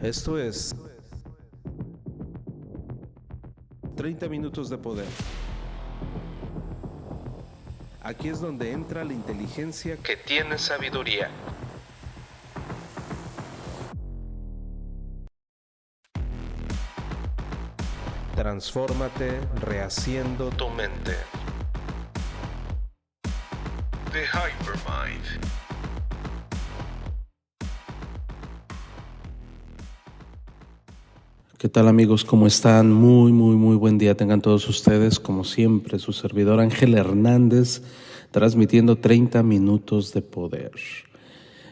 Esto es 30 minutos de poder. Aquí es donde entra la inteligencia que tiene sabiduría. Transfórmate rehaciendo tu mente. The Hypermind. ¿Qué tal, amigos? ¿Cómo están? Muy buen día tengan todos ustedes. Como siempre, su servidor Ángel Hernández, transmitiendo 30 minutos de poder.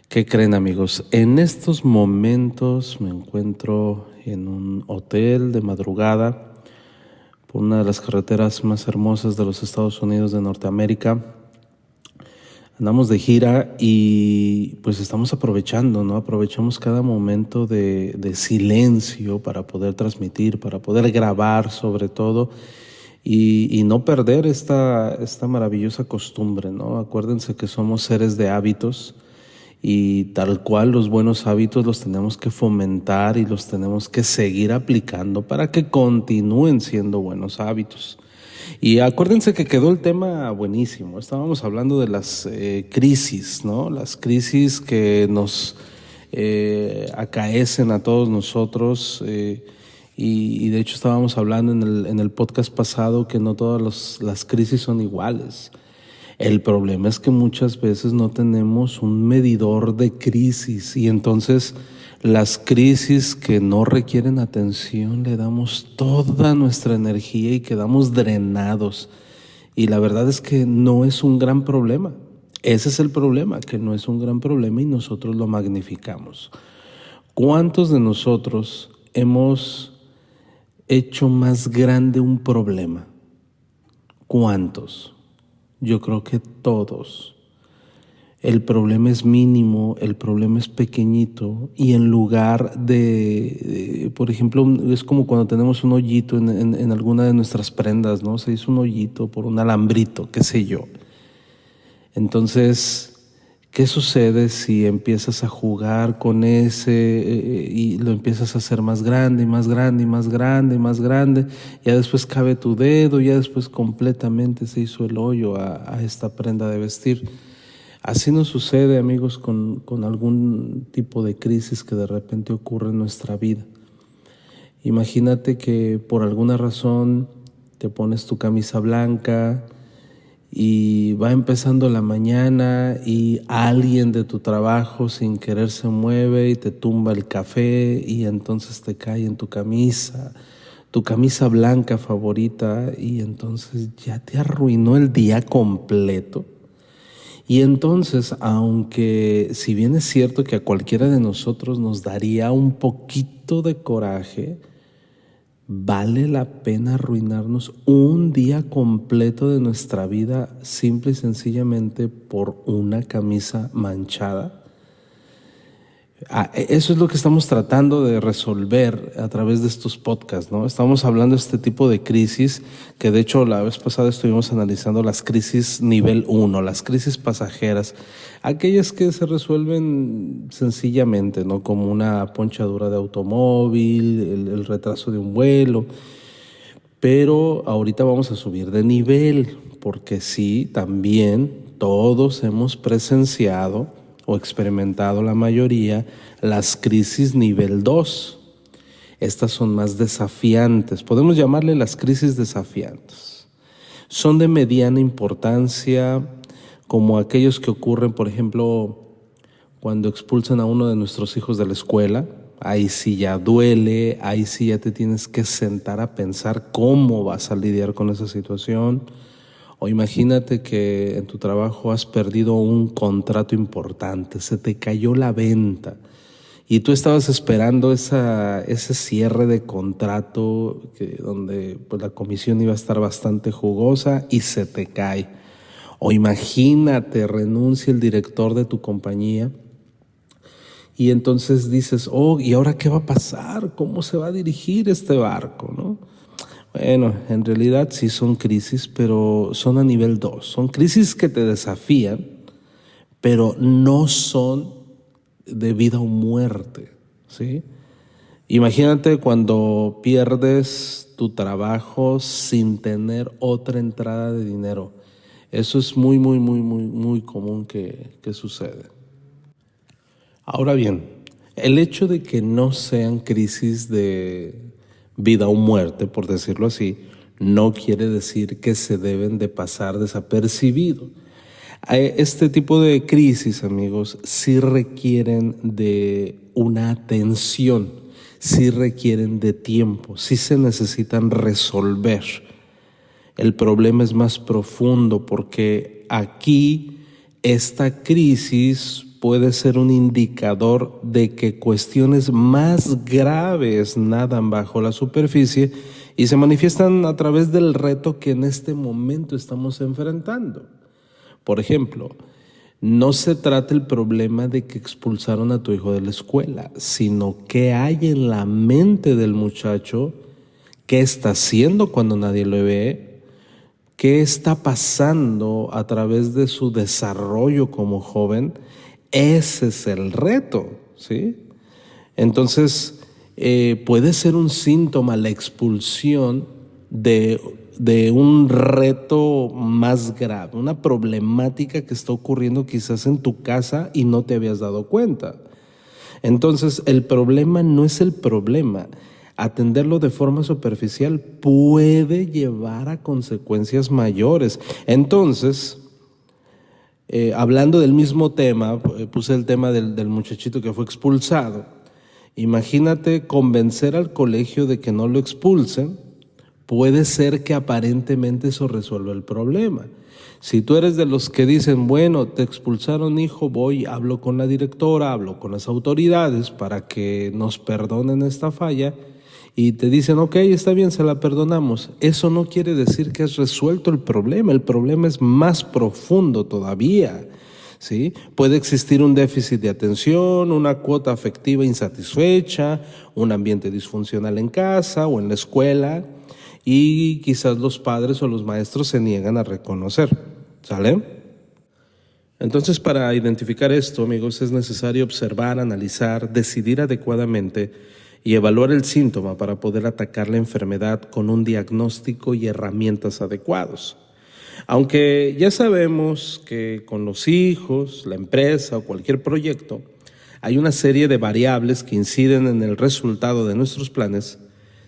¿Qué creen, amigos? En estos momentos me encuentro en un hotel de madrugada por una de las carreteras más hermosas de los Estados Unidos de Norteamérica. Andamos de gira y pues estamos aprovechando, ¿no? Aprovechamos cada momento de silencio para poder transmitir, para poder grabar sobre todo y no perder esta maravillosa costumbre, ¿no? Acuérdense que somos seres de hábitos y tal cual los buenos hábitos los tenemos que fomentar y los tenemos que seguir aplicando para que continúen siendo buenos hábitos. Y acuérdense que quedó el tema buenísimo. Estábamos hablando de las crisis, ¿no? Las crisis que nos acaecen a todos nosotros. Y de hecho estábamos hablando en el podcast pasado que no todas las crisis son iguales. El problema es que muchas veces no tenemos un medidor de crisis y entonces las crisis que no requieren atención le damos toda nuestra energía y quedamos drenados. Y la verdad es que no es un gran problema. Ese es el problema, que no es un gran problema y nosotros lo magnificamos. ¿Cuántos de nosotros hemos hecho más grande un problema? ¿Cuántos? Yo creo que todos. El problema es mínimo, el problema es pequeñito y en lugar por ejemplo, es como cuando tenemos un hoyito en alguna de nuestras prendas, ¿no? Se hizo un hoyito por un alambrito, qué sé yo. Entonces, ¿qué sucede si empiezas a jugar con ese y lo empiezas a hacer más grande y más grande y más grande y más grande? Ya después cabe tu dedo, ya después completamente se hizo el hoyo a esta prenda de vestir. Así nos sucede, amigos, con algún tipo de crisis que de repente ocurre en nuestra vida. Imagínate que por alguna razón te pones tu camisa blanca y va empezando la mañana y alguien de tu trabajo sin querer se mueve y te tumba el café y entonces te cae en tu camisa blanca favorita y entonces ya te arruinó el día completo. Y entonces, aunque si bien es cierto que a cualquiera de nosotros nos daría un poquito de coraje, ¿vale la pena arruinarnos un día completo de nuestra vida simple y sencillamente por una camisa manchada? Eso es lo que estamos tratando de resolver a través de estos podcasts, ¿no? Estamos hablando de este tipo de crisis que de hecho la vez pasada estuvimos analizando las crisis nivel 1, las crisis pasajeras, aquellas que se resuelven sencillamente, ¿no? Como una ponchadura de automóvil, el retraso de un vuelo. Pero ahorita vamos a subir de nivel, porque sí, también todos hemos presenciado o experimentado la mayoría las crisis nivel 2. Estas son más desafiantes, podemos llamarle las crisis desafiantes. Son de mediana importancia, como aquellos que ocurren, por ejemplo, cuando expulsan a uno de nuestros hijos de la escuela. Ahí sí ya duele, ahí sí ya te tienes que sentar a pensar cómo vas a lidiar con esa situación. O imagínate que en tu trabajo has perdido un contrato importante, se te cayó la venta y tú estabas esperando ese cierre de contrato donde pues, la comisión iba a estar bastante jugosa y se te cae. O imagínate, renuncia el director de tu compañía y entonces dices, ¿y ahora qué va a pasar? ¿Cómo se va a dirigir este barco, no? Bueno, en realidad sí son crisis, pero son a nivel 2. Son crisis que te desafían, pero no son de vida o muerte, ¿sí? Imagínate cuando pierdes tu trabajo sin tener otra entrada de dinero. Eso es muy, muy, muy, muy, muy común que sucede. Ahora bien, el hecho de que no sean crisis de vida o muerte, por decirlo así, no quiere decir que se deben de pasar desapercibido. Este tipo de crisis, amigos, sí requieren de una atención, sí requieren de tiempo, sí se necesitan resolver. El problema es más profundo porque aquí esta crisis puede ser un indicador de que cuestiones más graves nadan bajo la superficie y se manifiestan a través del reto que en este momento estamos enfrentando. Por ejemplo, no se trata el problema de que expulsaron a tu hijo de la escuela, sino qué hay en la mente del muchacho, qué está haciendo cuando nadie lo ve, qué está pasando a través de su desarrollo como joven. Ese es el reto, ¿sí? Entonces, puede ser un síntoma la expulsión de un reto más grave, una problemática que está ocurriendo quizás en tu casa y no te habías dado cuenta. Entonces, el problema no es el problema. Atenderlo de forma superficial puede llevar a consecuencias mayores. Entonces, hablando del mismo tema, puse el tema del muchachito que fue expulsado. Imagínate convencer al colegio de que no lo expulsen. Puede ser que aparentemente eso resuelva el problema. Si tú eres de los que dicen, bueno, te expulsaron, hijo, voy, hablo con la directora, hablo con las autoridades para que nos perdonen esta falla, y te dicen, ok, está bien, se la perdonamos. Eso no quiere decir que has resuelto el problema es más profundo todavía, ¿sí? Puede existir un déficit de atención, una cuota afectiva insatisfecha, un ambiente disfuncional en casa o en la escuela, y quizás los padres o los maestros se niegan a reconocer, ¿sale? Entonces, para identificar esto, amigos, es necesario observar, analizar, decidir adecuadamente y evaluar el síntoma para poder atacar la enfermedad con un diagnóstico y herramientas adecuados. Aunque ya sabemos que con los hijos, la empresa o cualquier proyecto, hay una serie de variables que inciden en el resultado de nuestros planes,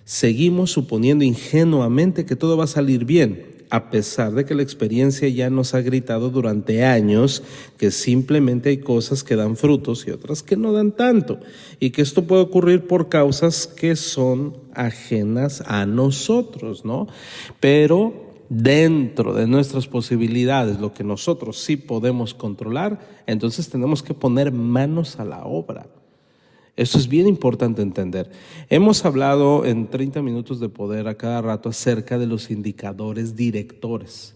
seguimos suponiendo ingenuamente que todo va a salir bien, a pesar de que la experiencia ya nos ha gritado durante años que simplemente hay cosas que dan frutos y otras que no dan tanto, y que esto puede ocurrir por causas que son ajenas a nosotros, ¿no? Pero dentro de nuestras posibilidades, lo que nosotros sí podemos controlar, entonces tenemos que poner manos a la obra. Eso es bien importante entender. Hemos hablado en 30 minutos de poder a cada rato acerca de los indicadores directores.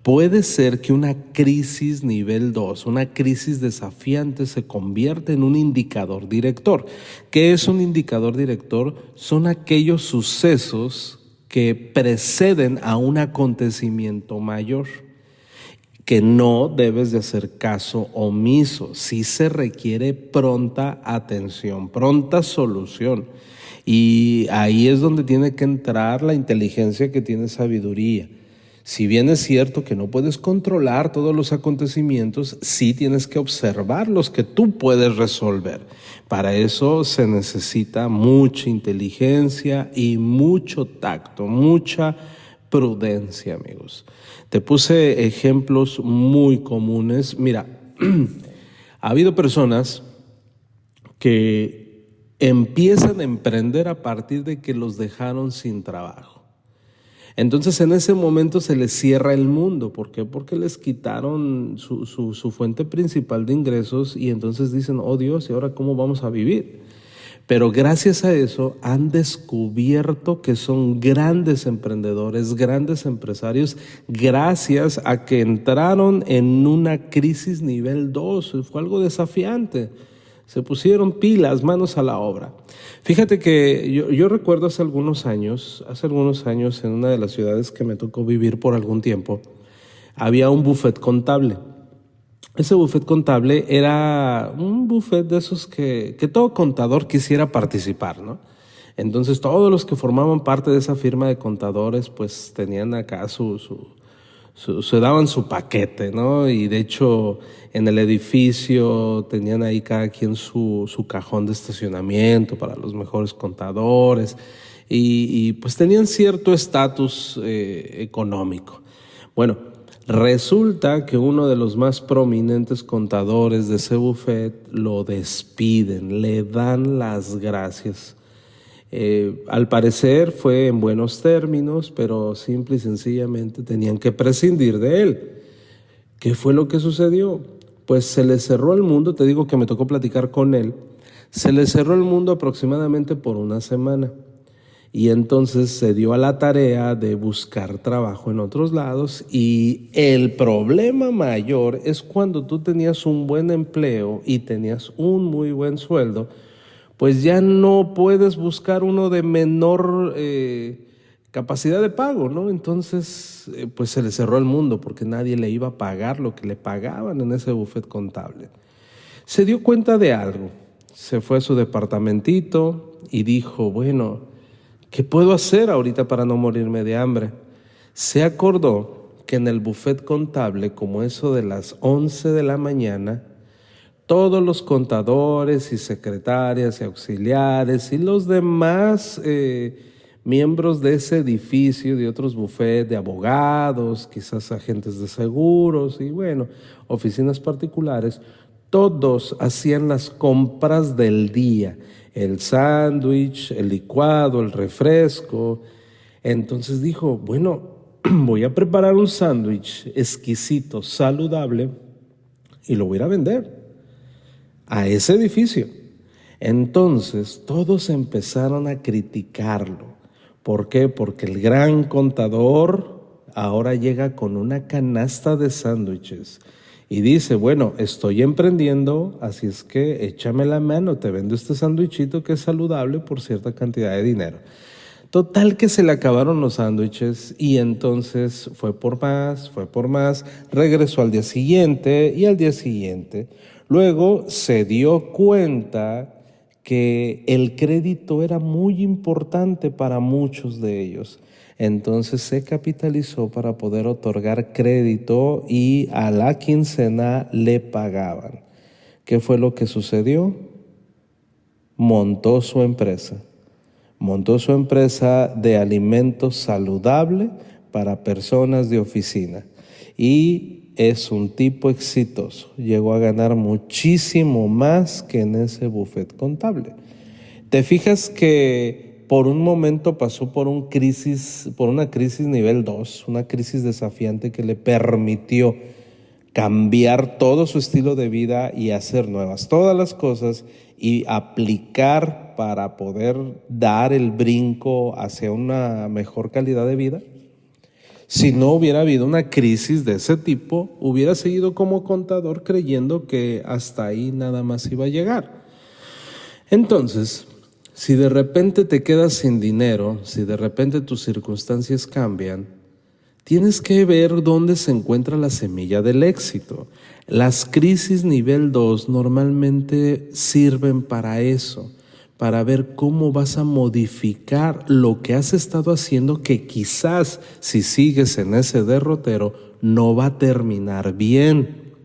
Puede ser que una crisis nivel 2, una crisis desafiante, se convierta en un indicador director. ¿Qué es un indicador director? Son aquellos sucesos que preceden a un acontecimiento mayor, que no debes de hacer caso omiso. Sí se requiere pronta atención, pronta solución. Y ahí es donde tiene que entrar la inteligencia que tiene sabiduría. Si bien es cierto que no puedes controlar todos los acontecimientos, sí tienes que observar los que tú puedes resolver. Para eso se necesita mucha inteligencia y mucho tacto, mucha prudencia, amigos. Te puse ejemplos muy comunes. Mira, ha habido personas que empiezan a emprender a partir de que los dejaron sin trabajo. Entonces en ese momento se les cierra el mundo. ¿Por qué? Porque les quitaron su fuente principal de ingresos y entonces dicen, oh Dios, ¿y ahora cómo vamos a vivir? Pero gracias a eso han descubierto que son grandes emprendedores, grandes empresarios, gracias a que entraron en una crisis nivel 2. Fue algo desafiante. Se pusieron pilas, manos a la obra. Fíjate que yo recuerdo hace algunos años en una de las ciudades que me tocó vivir por algún tiempo, había un buffet contable. Ese buffet contable era un buffet de esos que todo contador quisiera participar, ¿no? Entonces todos los que formaban parte de esa firma de contadores pues tenían acá se daban su paquete, ¿no? Y de hecho en el edificio tenían ahí cada quien su cajón de estacionamiento para los mejores contadores y pues tenían cierto estatus económico. Bueno, resulta que uno de los más prominentes contadores de ese buffet lo despiden, le dan las gracias. Al parecer fue en buenos términos, pero simple y sencillamente tenían que prescindir de él. ¿Qué fue lo que sucedió? Pues se le cerró el mundo, te digo que me tocó platicar con él, se le cerró el mundo aproximadamente por una semana y entonces se dio a la tarea de buscar trabajo en otros lados y el problema mayor es cuando tú tenías un buen empleo y tenías un muy buen sueldo, pues ya no puedes buscar uno de menor capacidad de pago, ¿no? Entonces, pues se le cerró el mundo porque nadie le iba a pagar lo que le pagaban en ese bufet contable. Se dio cuenta de algo, se fue a su departamentito y dijo, bueno, ¿qué puedo hacer ahorita para no morirme de hambre? Se acordó que en el bufet contable, como eso de las 11 de la mañana, todos los contadores y secretarias y auxiliares y los demás miembros de ese edificio, de otros bufetes, de abogados, quizás agentes de seguros y bueno, oficinas particulares, todos hacían las compras del día, el sándwich, el licuado, el refresco. Entonces dijo, bueno, voy a preparar un sándwich exquisito, saludable y lo voy a ir a vender a ese edificio. Entonces todos empezaron a criticarlo. ¿Por qué? Porque el gran contador ahora llega con una canasta de sándwiches y dice, bueno, estoy emprendiendo, así es que échame la mano, te vendo este sándwichito que es saludable por cierta cantidad de dinero. Total que se le acabaron los sándwiches y entonces fue por más, regresó al día siguiente y al día siguiente. Luego se dio cuenta que el crédito era muy importante para muchos de ellos. Entonces se capitalizó para poder otorgar crédito y a la quincena le pagaban. ¿Qué fue lo que sucedió? Montó su empresa. Montó su empresa de alimentos saludable para personas de oficina y es un tipo exitoso. Llegó a ganar muchísimo más que en ese buffet contable. Te fijas que por un momento pasó por una crisis nivel 2, una crisis desafiante que le permitió cambiar todo su estilo de vida y hacer nuevas todas las cosas y aplicar para poder dar el brinco hacia una mejor calidad de vida. Si no hubiera habido una crisis de ese tipo, hubiera seguido como contador creyendo que hasta ahí nada más iba a llegar. Entonces, si de repente te quedas sin dinero, si de repente tus circunstancias cambian, tienes que ver dónde se encuentra la semilla del éxito. Las crisis nivel 2 normalmente sirven para eso, para ver cómo vas a modificar lo que has estado haciendo que quizás si sigues en ese derrotero no va a terminar bien.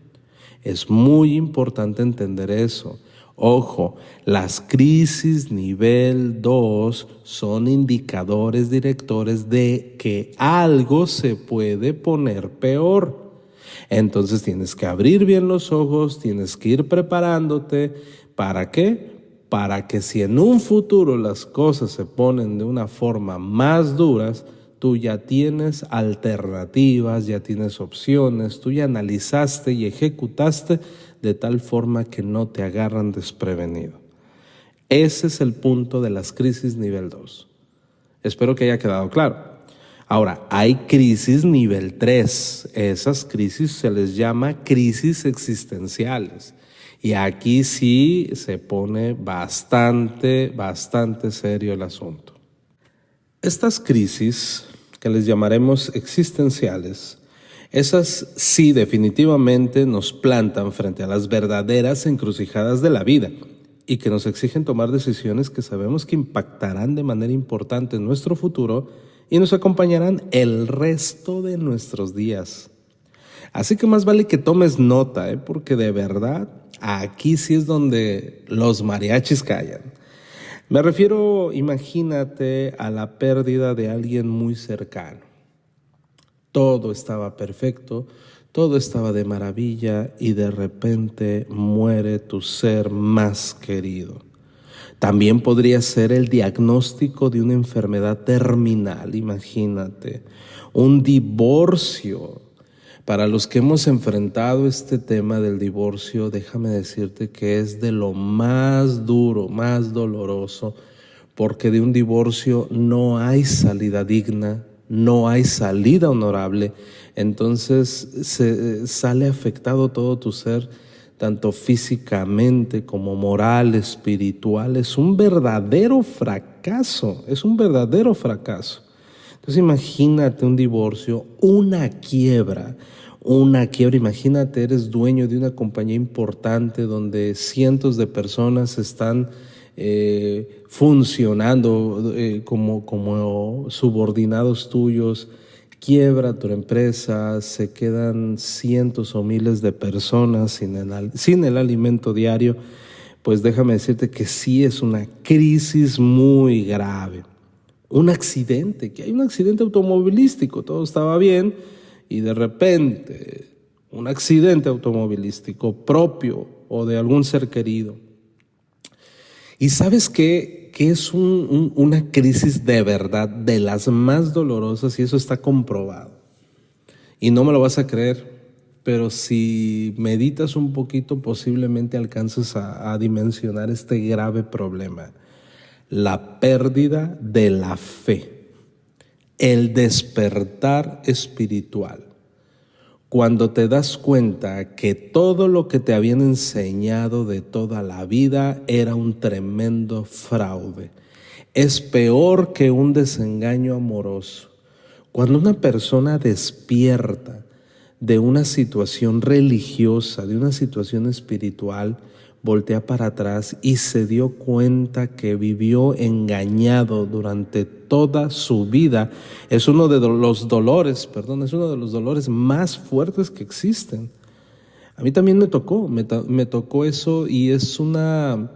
Es muy importante entender eso. Ojo, las crisis nivel 2 son indicadores directores de que algo se puede poner peor. Entonces tienes que abrir bien los ojos, tienes que ir preparándote. ¿Para qué? Para que si en un futuro las cosas se ponen de una forma más duras, tú ya tienes alternativas, ya tienes opciones, tú ya analizaste y ejecutaste de tal forma que no te agarran desprevenido. Ese es el punto de las crisis nivel 2. Espero que haya quedado claro. Ahora, hay crisis nivel 3. Esas crisis se les llama crisis existenciales. Y aquí sí se pone bastante serio el asunto. Estas crisis, que les llamaremos existenciales, esas sí definitivamente nos plantan frente a las verdaderas encrucijadas de la vida. y que nos exigen tomar decisiones que sabemos que impactarán de manera importante en nuestro futuro y nos acompañarán el resto de nuestros días. Así que más vale que tomes nota, porque de verdad aquí sí es donde los mariachis callan. Me refiero, imagínate, a la pérdida de alguien muy cercano. Todo estaba perfecto, todo estaba de maravilla y de repente muere tu ser más querido. También podría ser el diagnóstico de una enfermedad terminal, imagínate, un divorcio. Para los que hemos enfrentado este tema del divorcio, déjame decirte que es de lo más duro, más doloroso, porque de un divorcio no hay salida digna, no hay salida honorable. Entonces sale afectado todo tu ser, tanto físicamente como moral, espiritual. Es un verdadero fracaso, es un verdadero fracaso. Entonces imagínate un divorcio, una quiebra. Imagínate, eres dueño de una compañía importante donde cientos de personas están funcionando como subordinados tuyos. Quiebra tu empresa, se quedan cientos o miles de personas sin el alimento diario. Pues déjame decirte que sí es una crisis muy grave. Un accidente automovilístico, todo estaba bien y de repente un accidente automovilístico propio o de algún ser querido. ¿Y sabes qué es una crisis de verdad, de las más dolorosas? Y eso está comprobado. Y no me lo vas a creer, pero si meditas un poquito, posiblemente alcances a dimensionar este grave problema. La pérdida de la fe, el despertar espiritual. Cuando te das cuenta que todo lo que te habían enseñado de toda la vida era un tremendo fraude. Es peor que un desengaño amoroso. Cuando una persona despierta de una situación religiosa, de una situación espiritual, voltea para atrás y se dio cuenta que vivió engañado durante toda su vida. Es uno de los dolores más fuertes que existen. A mí también me tocó eso, y es una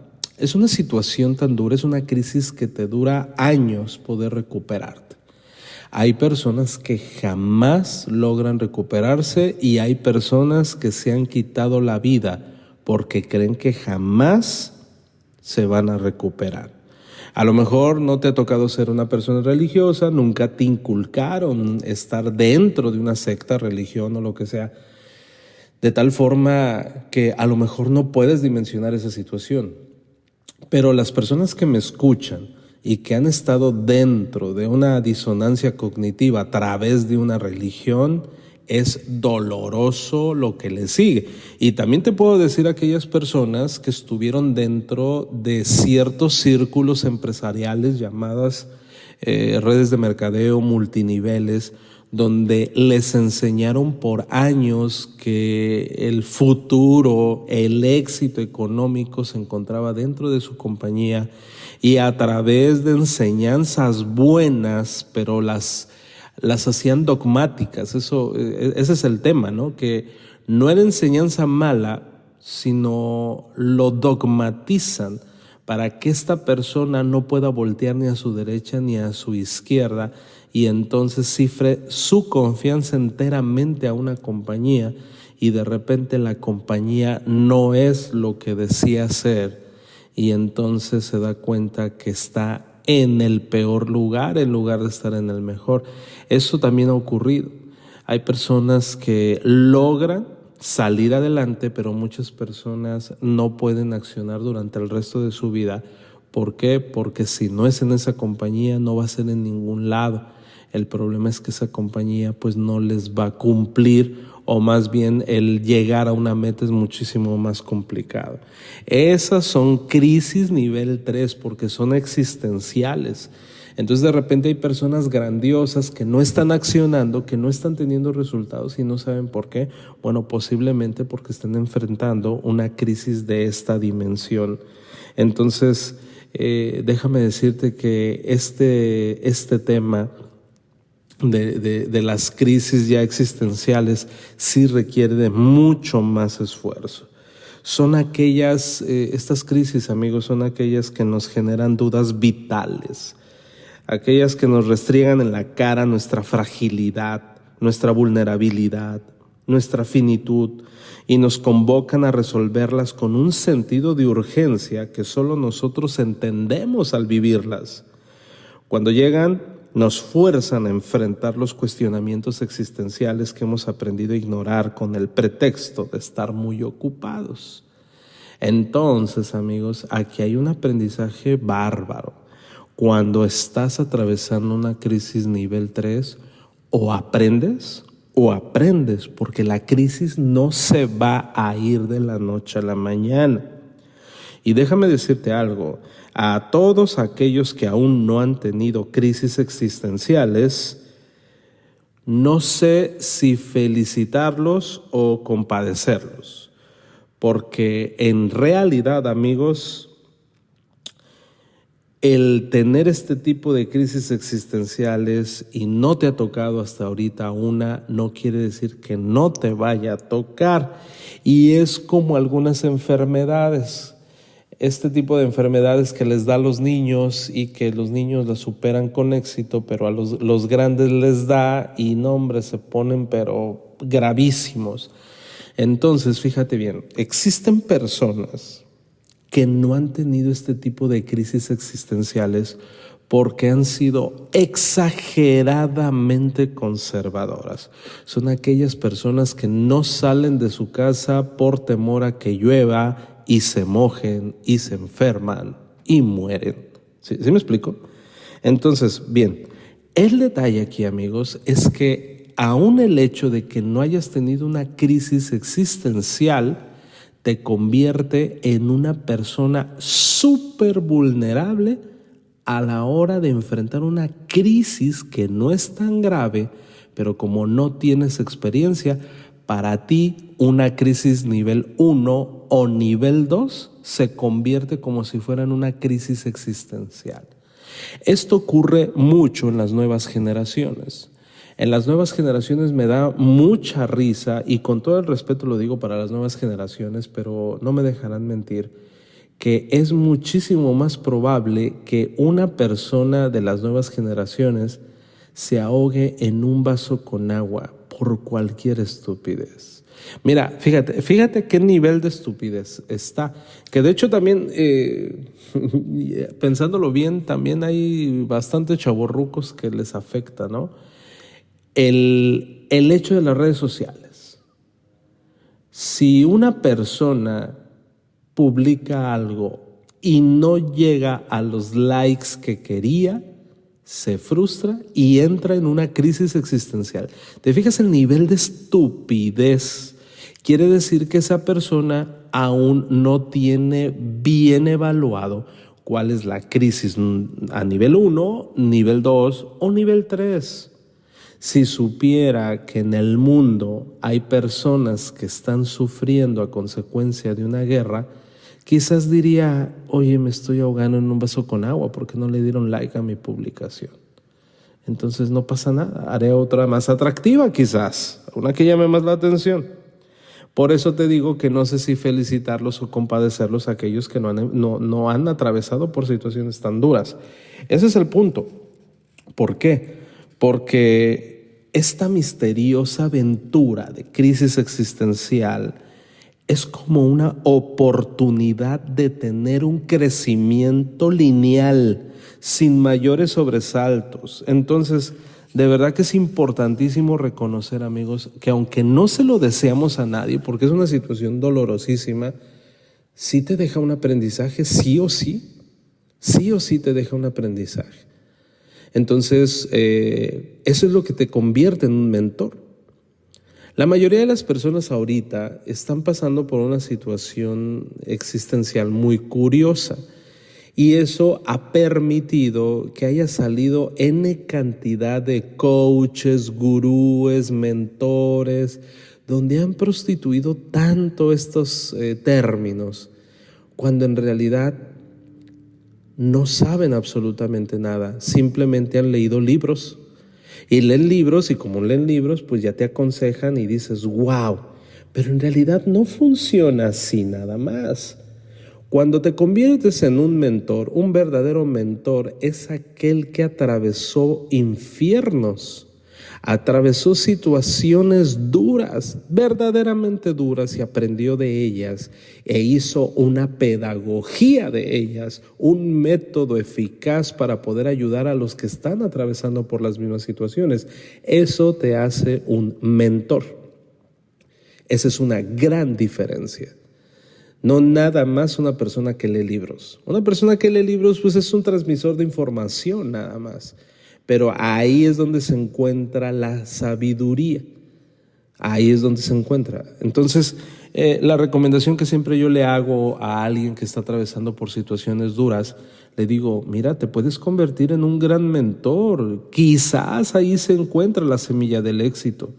situación tan dura, es una crisis que te dura años poder recuperarte. Hay personas que jamás logran recuperarse y hay personas que se han quitado la vida porque creen que jamás se van a recuperar. A lo mejor no te ha tocado ser una persona religiosa, nunca te inculcaron estar dentro de una secta, religión o lo que sea, de tal forma que a lo mejor no puedes dimensionar esa situación. Pero las personas que me escuchan y que han estado dentro de una disonancia cognitiva a través de una religión, es doloroso lo que le sigue. Y también te puedo decir aquellas personas que estuvieron dentro de ciertos círculos empresariales llamadas redes de mercadeo multiniveles, donde les enseñaron por años que el futuro, el éxito económico se encontraba dentro de su compañía, y a través de enseñanzas buenas, pero las hacían dogmáticas. Ese es el tema, ¿no? Que no era enseñanza mala, sino lo dogmatizan para que esta persona no pueda voltear ni a su derecha ni a su izquierda, y entonces cifre su confianza enteramente a una compañía, y de repente la compañía no es lo que decía ser, y entonces se da cuenta que está en el peor lugar en lugar de estar en el mejor. Eso también ha ocurrido. Hay personas que logran salir adelante, pero muchas personas no pueden accionar durante el resto de su vida. ¿Por qué? Porque si no es en esa compañía, no va a ser en ningún lado. El problema es que esa compañía pues no les va a cumplir, o más bien el llegar a una meta es muchísimo más complicado. Esas son crisis nivel 3 porque son existenciales. Entonces de repente hay personas grandiosas que no están accionando, que no están teniendo resultados y no saben por qué. Bueno, posiblemente porque están enfrentando una crisis de esta dimensión. Entonces, déjame decirte que este tema de las crisis ya existenciales sí requiere de mucho más esfuerzo. Son aquellas, estas crisis, amigos, son aquellas que nos generan dudas vitales, aquellas que nos restriegan en la cara nuestra fragilidad, nuestra vulnerabilidad, nuestra finitud, y nos convocan a resolverlas con un sentido de urgencia que solo nosotros entendemos al vivirlas. Cuando llegan, nos fuerzan a enfrentar los cuestionamientos existenciales que hemos aprendido a ignorar con el pretexto de estar muy ocupados. Entonces, amigos, aquí hay un aprendizaje bárbaro. Cuando estás atravesando una crisis nivel 3, o aprendes, porque la crisis no se va a ir de la noche a la mañana. Y déjame decirte algo, a todos aquellos que aún no han tenido crisis existenciales, no sé si felicitarlos o compadecerlos, porque en realidad, amigos, el tener este tipo de crisis existenciales y no te ha tocado hasta ahorita una, no quiere decir que no te vaya a tocar. Y es como algunas enfermedades, este tipo de enfermedades que les da a los niños y que los niños las superan con éxito, pero a los grandes les da y no, hombre, se ponen pero gravísimos. Entonces, fíjate bien, existen personas que no han tenido este tipo de crisis existenciales porque han sido exageradamente conservadoras. Son aquellas personas que no salen de su casa por temor a que llueva y se mojen y se enferman y mueren. ¿Sí me explico? Entonces, bien, el detalle aquí, amigos, es que aún el hecho de que no hayas tenido una crisis existencial te convierte en una persona súper vulnerable a la hora de enfrentar una crisis que no es tan grave, pero como no tienes experiencia, para ti una crisis nivel 1 o nivel 2 se convierte como si fuera en una crisis existencial. Esto ocurre mucho en las nuevas generaciones. En las nuevas generaciones me da mucha risa, y con todo el respeto lo digo para las nuevas generaciones, pero no me dejarán mentir, que es muchísimo más probable que una persona de las nuevas generaciones se ahogue en un vaso con agua por cualquier estupidez. Mira, fíjate qué nivel de estupidez está, que de hecho también, pensándolo bien, también hay bastantes chavorrucos que les afecta, ¿no? El hecho de las redes sociales. Si una persona publica algo y no llega a los likes que quería, se frustra y entra en una crisis existencial. ¿Te fijas el nivel de estupidez? Quiere decir que esa persona aún no tiene bien evaluado cuál es la crisis a nivel 1, nivel 2 o nivel 3. Si supiera que en el mundo hay personas que están sufriendo a consecuencia de una guerra, quizás diría, oye, me estoy ahogando en un vaso con agua porque no le dieron like a mi publicación. Entonces no pasa nada, haré otra más atractiva quizás, una que llame más la atención. Por eso te digo que no sé si felicitarlos o compadecerlos a aquellos que no han atravesado por situaciones tan duras. Ese es el punto. ¿Por qué? Porque esta misteriosa aventura de crisis existencial es como una oportunidad de tener un crecimiento lineal, sin mayores sobresaltos. Entonces, de verdad que es importantísimo reconocer, amigos, que aunque no se lo deseamos a nadie, porque es una situación dolorosísima, sí te deja un aprendizaje, sí o sí te deja un aprendizaje. Entonces, eso es lo que te convierte en un mentor. La mayoría de las personas ahorita están pasando por una situación existencial muy curiosa, y eso ha permitido que haya salido N cantidad de coaches, gurúes, mentores, donde han prostituido tanto estos términos, cuando en realidad no saben absolutamente nada, simplemente han leído libros. Y leen libros, y como leen libros, pues ya te aconsejan y dices, wow, pero en realidad no funciona así nada más. Cuando te conviertes en un mentor, un verdadero mentor es aquel que atravesó infiernos, atravesó situaciones duras, verdaderamente duras, y aprendió de ellas e hizo una pedagogía de ellas, un método eficaz para poder ayudar a los que están atravesando por las mismas situaciones. Eso te hace un mentor. Esa es una gran diferencia. No nada más una persona que lee libros. Una persona que lee libros pues es un transmisor de información nada más. Pero ahí es donde se encuentra la sabiduría. Ahí es donde se encuentra. Entonces, la recomendación que siempre yo le hago a alguien que está atravesando por situaciones duras, le digo, mira, te puedes convertir en un gran mentor. Quizás ahí se encuentra la semilla del éxito.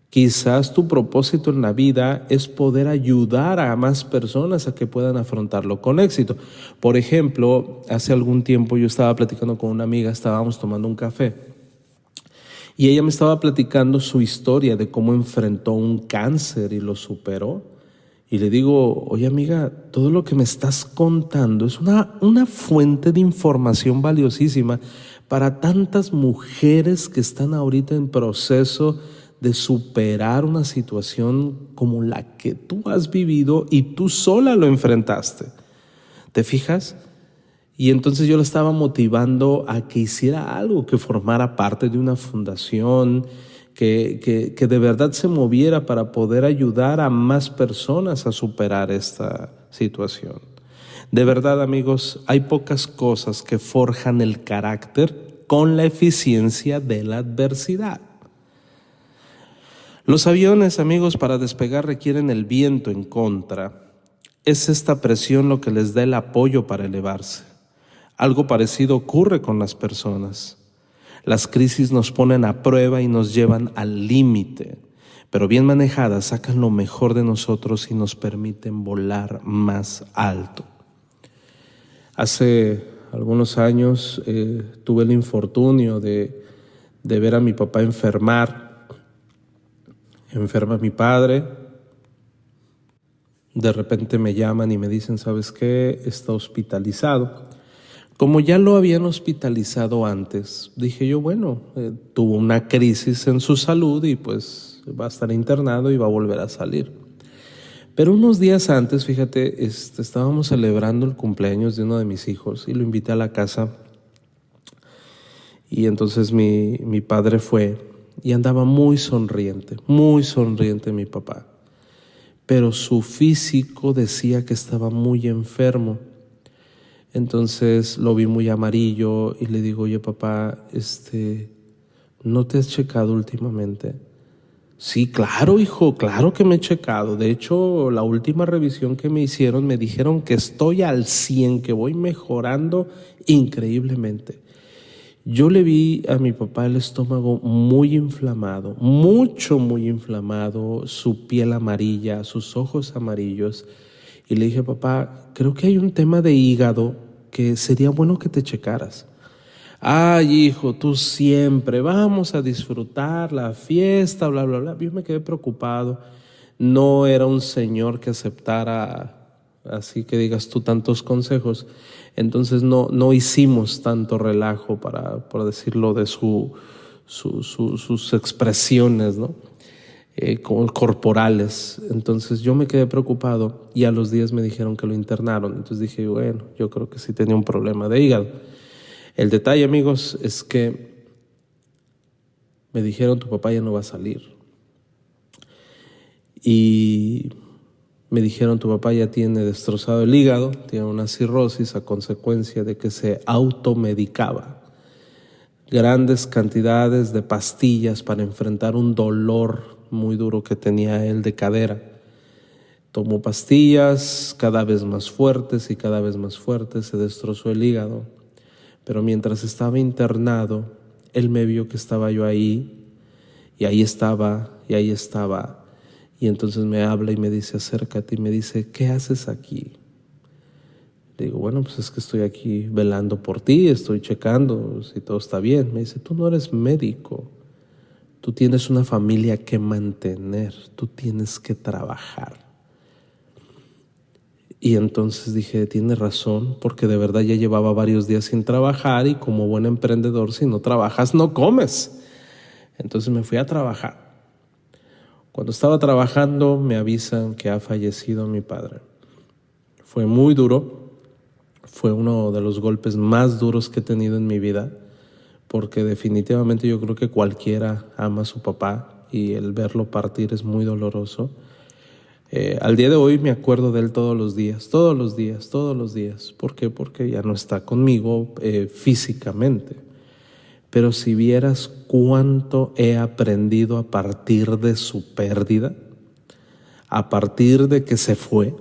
Quizás tu propósito en la vida es poder ayudar a más personas a que puedan afrontarlo con éxito. Por ejemplo, hace algún tiempo yo estaba platicando con una amiga, estábamos tomando un café y ella me estaba platicando su historia de cómo enfrentó un cáncer y lo superó. Y le digo, oye amiga, todo lo que me estás contando es una fuente de información valiosísima para tantas mujeres que están ahorita en proceso de superar una situación como la que tú has vivido y tú sola lo enfrentaste. ¿Te fijas? Y entonces yo la estaba motivando a que hiciera algo, que formara parte de una fundación, que de verdad se moviera para poder ayudar a más personas a superar esta situación. De verdad, amigos, hay pocas cosas que forjan el carácter con la eficiencia de la adversidad. Los aviones, amigos, para despegar requieren el viento en contra. Es esta presión lo que les da el apoyo para elevarse. Algo parecido ocurre con las personas. Las crisis nos ponen a prueba y nos llevan al límite, pero bien manejadas sacan lo mejor de nosotros y nos permiten volar más alto. Hace algunos años tuve el infortunio de ver a mi papá enfermar. Enferma mi padre, de repente me llaman y me dicen, ¿sabes qué? Está hospitalizado. Como ya lo habían hospitalizado antes, dije yo, bueno, tuvo una crisis en su salud y pues va a estar internado y va a volver a salir. Pero unos días antes, fíjate, estábamos celebrando el cumpleaños de uno de mis hijos y lo invité a la casa. Y entonces mi padre fue y andaba muy sonriente mi papá. Pero su físico decía que estaba muy enfermo. Entonces lo vi muy amarillo y le digo, oye papá, ¿no te has checado últimamente? Sí, claro hijo, claro que me he checado. De hecho, la última revisión que me hicieron me dijeron que estoy al 100, que voy mejorando increíblemente. Yo le vi a mi papá el estómago muy inflamado, muy inflamado, su piel amarilla, sus ojos amarillos. Y le dije, papá, creo que hay un tema de hígado que sería bueno que te checaras. Ay, hijo, tú siempre, vamos a disfrutar la fiesta, bla, bla, bla. Yo me quedé preocupado. No era un señor que aceptara, así que digas tú, tantos consejos. Entonces no hicimos tanto relajo por decirlo de sus expresiones, ¿no? Corporales. Entonces yo me quedé preocupado y a los días me dijeron que lo internaron. Entonces dije, bueno, yo creo que sí tenía un problema de hígado. El detalle, amigos, es que me dijeron, tu papá ya no va a salir. Y me dijeron, tu papá ya tiene destrozado el hígado, tiene una cirrosis a consecuencia de que se automedicaba. Grandes cantidades de pastillas para enfrentar un dolor muy duro que tenía él de cadera. Tomó pastillas cada vez más fuertes y cada vez más fuertes, se destrozó el hígado. Pero mientras estaba internado, él me vio que estaba yo ahí, y ahí estaba. Y entonces me habla y me dice, acércate, y me dice, ¿qué haces aquí? Le digo, bueno, pues es que estoy aquí velando por ti, estoy checando si todo está bien. Me dice, tú no eres médico, tú tienes una familia que mantener, tú tienes que trabajar. Y entonces dije, tiene razón, porque de verdad ya llevaba varios días sin trabajar y como buen emprendedor, si no trabajas, no comes. Entonces me fui a trabajar. Cuando estaba trabajando me avisan que ha fallecido mi padre. Fue muy duro, fue uno de los golpes más duros que he tenido en mi vida, porque definitivamente yo creo que cualquiera ama a su papá y el verlo partir es muy doloroso. Al día de hoy me acuerdo de él todos los días, todos los días, todos los días. ¿Por qué? Porque ya no está conmigo físicamente. Pero si vieras cuánto he aprendido a partir de su pérdida, a partir de que se fue,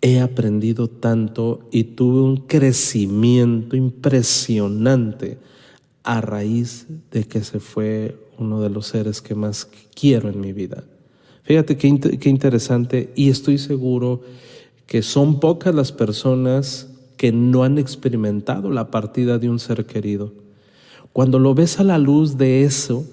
he aprendido tanto y tuve un crecimiento impresionante a raíz de que se fue uno de los seres que más quiero en mi vida. Fíjate qué interesante, y estoy seguro que son pocas las personas que no han experimentado la partida de un ser querido. Cuando lo ves a la luz de eso,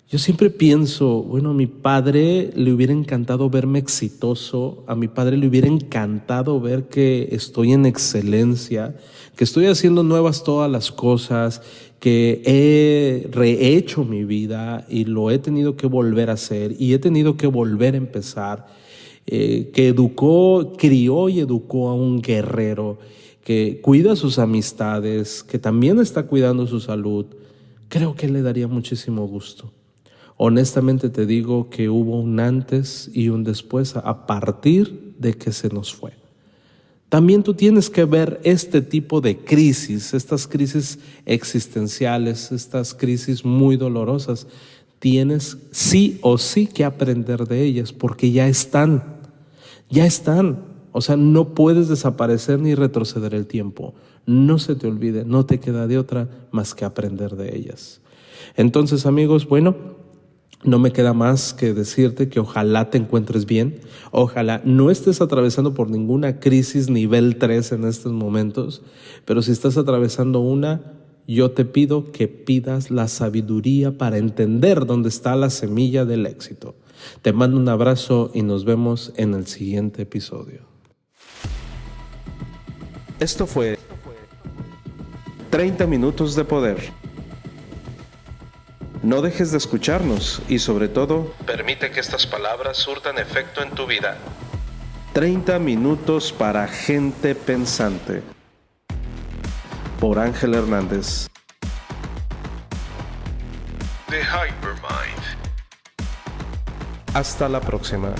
yo siempre pienso, bueno, a mi padre le hubiera encantado verme exitoso, a mi padre le hubiera encantado ver que estoy en excelencia, que estoy haciendo nuevas todas las cosas, que he rehecho mi vida y lo he tenido que volver a hacer y he tenido que volver a empezar, que crió y educó a un guerrero, que cuida sus amistades, que también está cuidando su salud. Creo que le daría muchísimo gusto. Honestamente te digo que hubo un antes y un después a partir de que se nos fue. También tú tienes que ver este tipo de crisis, estas crisis existenciales, estas crisis muy dolorosas. Tienes sí o sí que aprender de ellas porque ya están. O sea, no puedes desaparecer ni retroceder el tiempo. No se te olvide, no te queda de otra más que aprender de ellas. Entonces, amigos, bueno, no me queda más que decirte que ojalá te encuentres bien, ojalá no estés atravesando por ninguna crisis nivel 3 en estos momentos, pero si estás atravesando una, yo te pido que pidas la sabiduría para entender dónde está la semilla del éxito. Te mando un abrazo y nos vemos en el siguiente episodio. Esto fue 30 minutos de poder. No dejes de escucharnos y sobre todo, permite que estas palabras surtan efecto en tu vida. 30 minutos para gente pensante. Por Ángel Hernández. The Hypermind. Hasta la próxima.